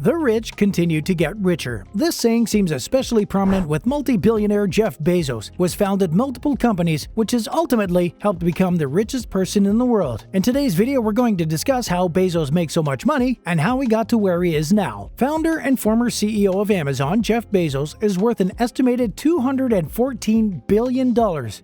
The rich continue to get richer. This saying seems especially prominent with multi-billionaire Jeff Bezos, who has founded multiple companies, which has ultimately helped become the richest person in the world. In today's video, we're going to discuss how Bezos makes so much money and how he got to where he is now. Founder and former CEO of Amazon, Jeff Bezos, is worth an estimated $214 billion,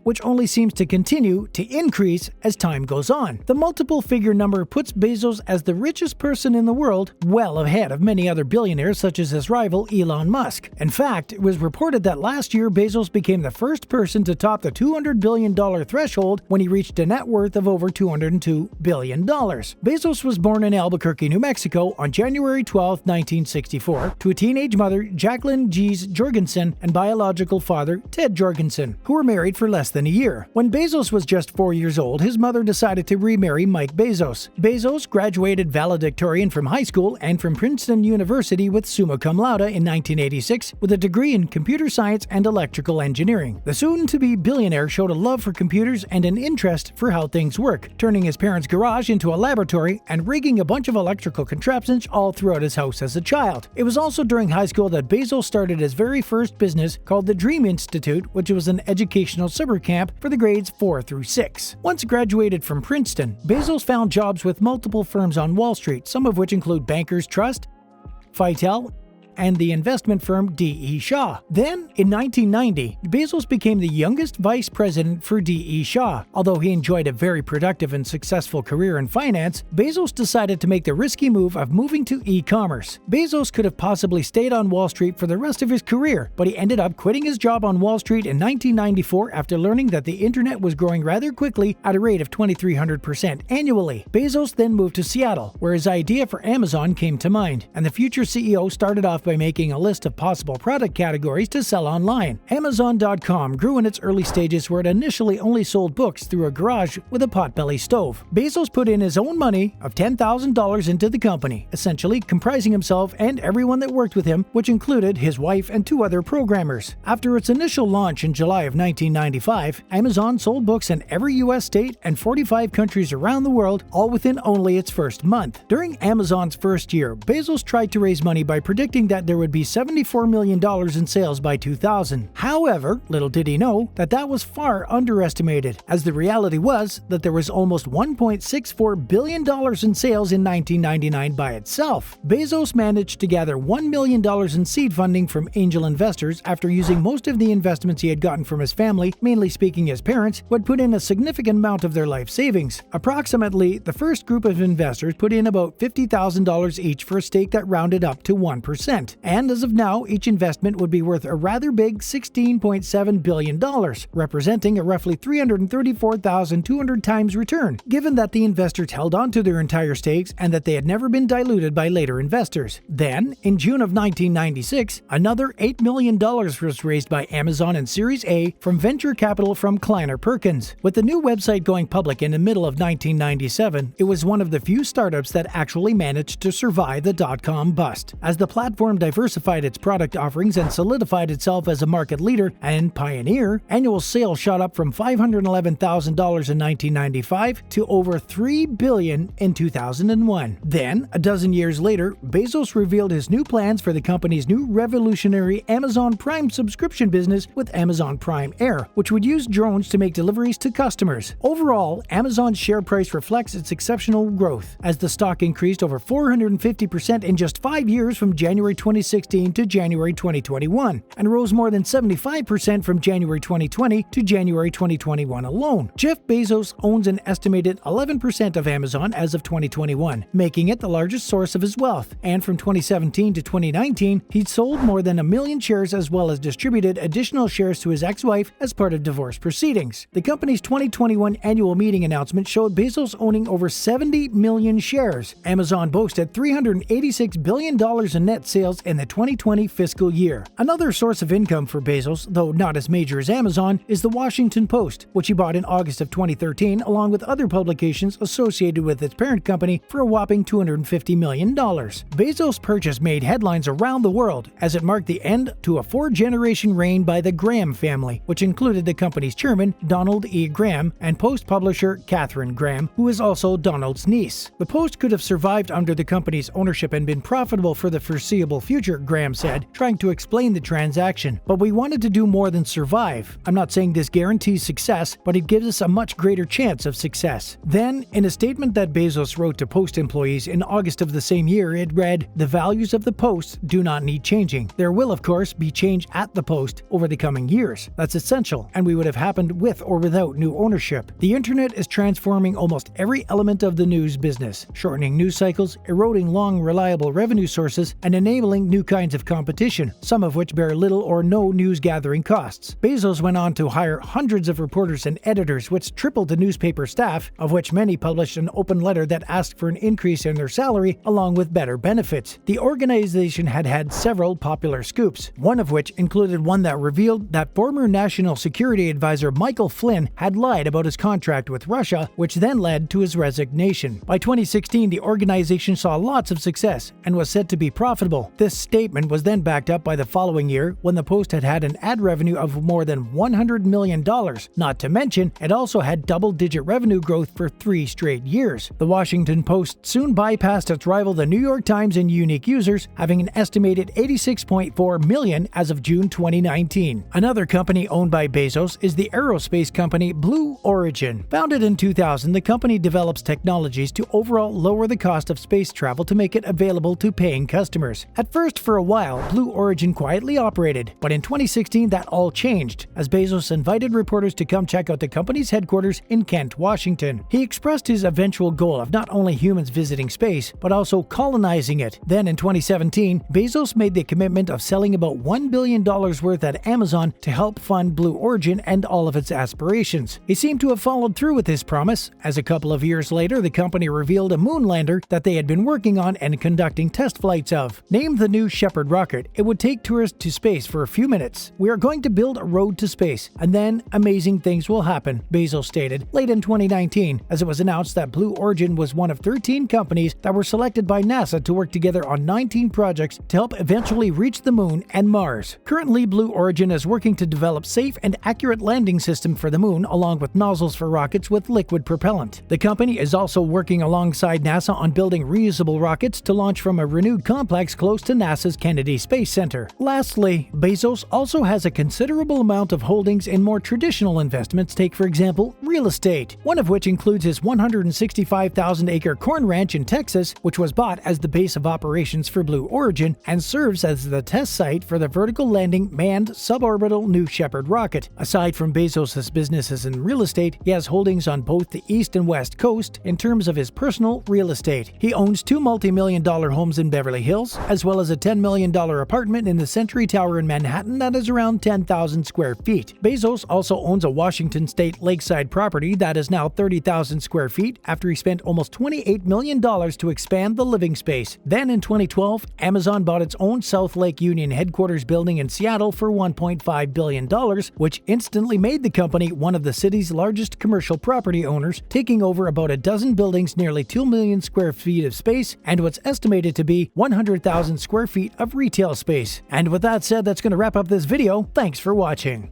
which only seems to continue to increase as time goes on. The multiple figure number puts Bezos as the richest person in the world, well ahead of many other billionaires such as his rival Elon Musk. In fact, it was reported that last year Bezos became the first person to top the $200 billion threshold when he reached a net worth of over $202 billion. Bezos was born in Albuquerque, New Mexico on January 12, 1964, to a teenage mother, Jacqueline Gies Jorgensen, and biological father, Ted Jorgensen, who were married for less than a year. When Bezos was just 4 years old, his mother decided to remarry Mike Bezos. Bezos graduated valedictorian from high school and from Princeton University with summa cum laude in 1986 with a degree in computer science and electrical engineering. The soon-to-be billionaire showed a love for computers and an interest for how things work, turning his parents' garage into a laboratory and rigging a bunch of electrical contraptions all throughout his house as a child. It was also during high school that Bezos started his very first business called the Dream Institute, which was an educational summer camp for the grades 4 through 6. Once graduated from Princeton, Bezos found jobs with multiple firms on Wall Street, some of which include Bankers Trust, Fitel, and the investment firm D.E. Shaw. Then, in 1990, Bezos became the youngest vice president for D.E. Shaw. Although he enjoyed a very productive and successful career in finance, Bezos decided to make the risky move of moving to e-commerce. Bezos could have possibly stayed on Wall Street for the rest of his career, but he ended up quitting his job on Wall Street in 1994 after learning that the internet was growing rather quickly at a rate of 2,300% annually. Bezos then moved to Seattle, where his idea for Amazon came to mind, and the future CEO started off by making a list of possible product categories to sell online. Amazon.com grew in its early stages where it initially only sold books through a garage with a potbelly stove. Bezos put in his own money of $10,000 into the company, essentially comprising himself and everyone that worked with him, which included his wife and 2 other programmers. After its initial launch in July of 1995, Amazon sold books in every U.S. state and 45 countries around the world, all within only its first month. During Amazon's first year, Bezos tried to raise money by predicting that there would be $74 million in sales by 2000. However, little did he know that that was far underestimated, as the reality was that there was almost $1.64 billion in sales in 1999 by itself. Bezos managed to gather $1 million in seed funding from angel investors after using most of the investments he had gotten from his family, mainly speaking his parents, who had put in a significant amount of their life savings. Approximately, the first group of investors put in about $50,000 each for a stake that rounded up to 1%. And as of now, each investment would be worth a rather big $16.7 billion, representing a roughly 334,200 times return, given that the investors held on to their entire stakes and that they had never been diluted by later investors. Then, in June of 1996, another $8 million was raised by Amazon in Series A from venture capital from Kleiner Perkins. With the new website going public in the middle of 1997, it was one of the few startups that actually managed to survive the dot-com bust. As the platform diversified its product offerings and solidified itself as a market leader and pioneer, annual sales shot up from $511,000 in 1995 to over $3 billion in 2001. Then, a dozen years later, Bezos revealed his new plans for the company's new revolutionary Amazon Prime subscription business with Amazon Prime Air, which would use drones to make deliveries to customers. Overall, Amazon's share price reflects its exceptional growth, as the stock increased over 450% in just 5 years from January 2016 to January 2021, and rose more than 75% from January 2020 to January 2021 alone. Jeff Bezos owns an estimated 11% of Amazon as of 2021, making it the largest source of his wealth, and from 2017 to 2019, he'd sold more than 1 million shares as well as distributed additional shares to his ex-wife as part of divorce proceedings. The company's 2021 annual meeting announcement showed Bezos owning over 70 million shares. Amazon boasted $386 billion in net sales sales in the 2020 fiscal year. Another source of income for Bezos, though not as major as Amazon, is the Washington Post, which he bought in August of 2013 along with other publications associated with its parent company for a whopping $250 million. Bezos' purchase made headlines around the world as it marked the end to a 4-generation reign by the Graham family, which included the company's chairman, Donald E. Graham, and Post publisher Katharine Graham, who is also Donald's niece. The Post could have survived under the company's ownership and been profitable for the foreseeable future, Graham said, trying to explain the transaction. But we wanted to do more than survive. I'm not saying this guarantees success, but it gives us a much greater chance of success. Then, in a statement that Bezos wrote to Post employees in August of the same year, it read, "The values of the Post do not need changing. There will, of course, be change at the Post over the coming years. That's essential, and we would have happened with or without new ownership. The internet is transforming almost every element of the news business, shortening news cycles, eroding long, reliable revenue sources, and enabling new kinds of competition, some of which bear little or no news gathering costs." Bezos went on to hire hundreds of reporters and editors, which tripled the newspaper staff, of which many published an open letter that asked for an increase in their salary along with better benefits. The organization had had several popular scoops, one of which included one that revealed that former National Security Advisor Michael Flynn had lied about his contract with Russia, which then led to his resignation. By 2016, the organization saw lots of success and was said to be profitable. This statement was then backed up by the following year when the Post had had an ad revenue of more than $100 million. Not to mention, it also had double-digit revenue growth for 3 straight years. The Washington Post soon bypassed its rival the New York Times in unique users, having an estimated 86.4 million as of June 2019. Another company owned by Bezos is the aerospace company Blue Origin. Founded in 2000, the company develops technologies to overall lower the cost of space travel to make it available to paying customers. At first, for a while, Blue Origin quietly operated, but in 2016 that all changed, as Bezos invited reporters to come check out the company's headquarters in Kent, Washington. He expressed his eventual goal of not only humans visiting space, but also colonizing it. Then in 2017, Bezos made the commitment of selling about $1 billion worth at Amazon to help fund Blue Origin and all of its aspirations. He seemed to have followed through with his promise, as a couple of years later the company revealed a moon lander that they had been working on and conducting test flights of. Named the New Shepard rocket, it would take tourists to space for a few minutes. "We are going to build a road to space, and then amazing things will happen," Bezos stated late in 2019, as it was announced that Blue Origin was one of 13 companies that were selected by NASA to work together on 19 projects to help eventually reach the moon and Mars. Currently, Blue Origin is working to develop safe and accurate landing system for the moon, along with nozzles for rockets with liquid propellant. The company is also working alongside NASA on building reusable rockets to launch from a renewed complex close to NASA's Kennedy Space Center. Lastly, Bezos also has a considerable amount of holdings in more traditional investments. Take, for example, real estate, one of which includes his 165,000-acre corn ranch in Texas, which was bought as the base of operations for Blue Origin and serves as the test site for the vertical landing manned suborbital New Shepard rocket. Aside from Bezos' businesses in real estate, he has holdings on both the east and west coast in terms of his personal real estate. He owns 2 multi-million-dollar homes in Beverly Hills, as well as a $10 million apartment in the Century Tower in Manhattan that is around 10,000 square feet. Bezos also owns a Washington state lakeside property that is now 30,000 square feet after he spent almost $28 million to expand the living space. Then in 2012, Amazon bought its own South Lake Union headquarters building in Seattle for $1.5 billion, which instantly made the company one of the city's largest commercial property owners, taking over about a dozen buildings, nearly 2 million square feet of space, and what's estimated to be 100,000 square feet of retail space. And with that said, that's going to wrap up this video. Thanks for watching.